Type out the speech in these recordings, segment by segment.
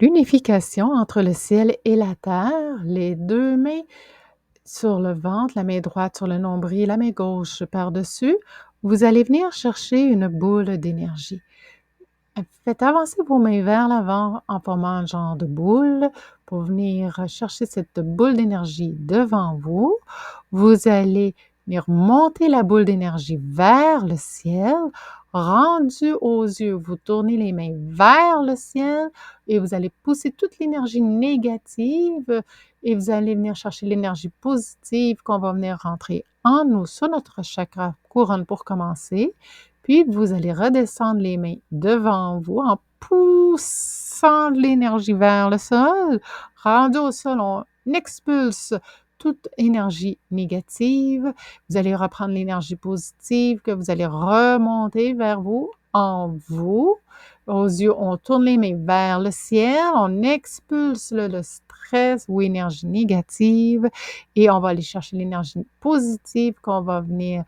L'unification entre le ciel et la terre, les 2 mains sur le ventre, la main droite sur le nombril, la main gauche par-dessus. Vous allez venir chercher une boule d'énergie. Faites avancer vos mains vers l'avant en formant un genre de boule pour venir chercher cette boule d'énergie devant vous. Vous allez venir monter la boule d'énergie vers le ciel. Rendu aux yeux, vous tournez les mains vers le ciel et vous allez pousser toute l'énergie négative et vous allez venir chercher l'énergie positive qu'on va venir rentrer en nous sur notre chakra couronne pour commencer. Puis, vous allez redescendre les mains devant vous en poussant de l'énergie vers le sol. Rendu au sol, on expulse toute énergie négative. Vous allez reprendre l'énergie positive que vous allez remonter vers vous, en vous. Aux yeux, on tourne les mains vers le ciel, on expulse le stress ou énergie négative et on va aller chercher l'énergie positive qu'on va venir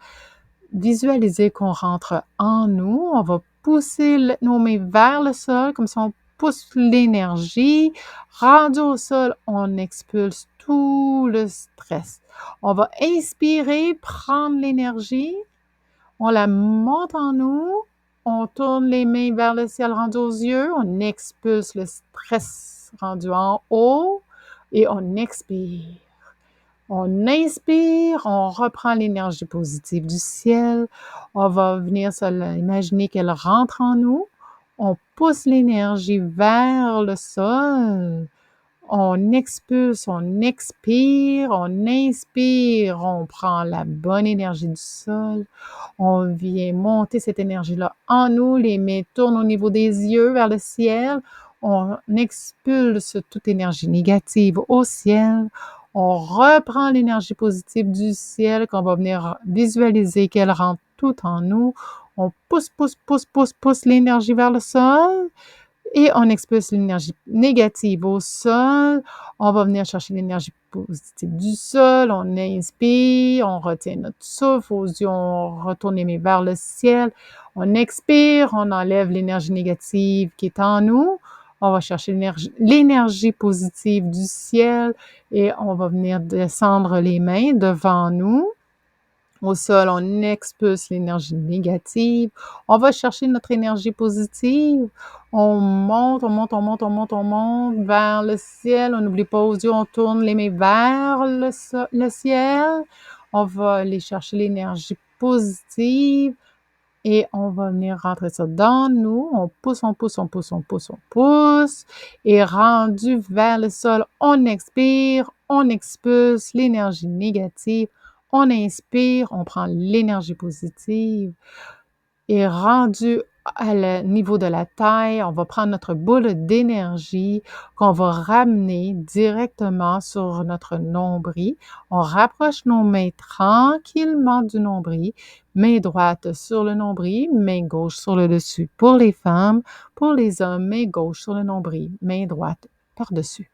visualiser qu'on rentre en nous. On va pousser nos mains vers le sol, comme ça on pousse l'énergie. Rendu au sol, on expulse tout le stress. On va inspirer, prendre l'énergie, on la monte en nous, on tourne les mains vers le ciel rendu aux yeux, on expulse le stress rendu en haut et on expire. On inspire, on reprend l'énergie positive du ciel. On va venir imaginer qu'elle rentre en nous. On pousse l'énergie vers le sol. On expulse, on expire, on inspire, on prend la bonne énergie du sol. On vient monter cette énergie-là en nous. Les mains tournent au niveau des yeux vers le ciel. On expulse toute énergie négative au ciel. On reprend l'énergie positive du ciel qu'on va venir visualiser qu'elle rentre tout en nous. On pousse, pousse, pousse, pousse, pousse l'énergie vers le sol et on expulse l'énergie négative au sol. On va venir chercher l'énergie positive du sol. On inspire, on retient notre souffle aux yeux, on retourne les mains vers le ciel. On expire, on enlève l'énergie négative qui est en nous. On va chercher l'énergie positive du ciel et on va venir descendre les mains devant nous. Au sol, on expulse l'énergie négative. On va chercher notre énergie positive. On monte, on monte, on monte, on monte, on monte vers le ciel. On n'oublie pas aux yeux, on tourne les mains vers le ciel. On va aller chercher l'énergie positive et on va venir rentrer ça dans nous. On pousse, on pousse, on pousse, on pousse, on pousse. Et rendu vers le sol, on expire, on expulse l'énergie négative. On inspire, on prend l'énergie positive. Et rendu à le niveau de la taille, on va prendre notre boule d'énergie qu'on va ramener directement sur notre nombril. On rapproche nos mains tranquillement du nombril, main droite sur le nombril, main gauche sur le dessus pour les femmes. Pour les hommes, main gauche sur le nombril, main droite par-dessus.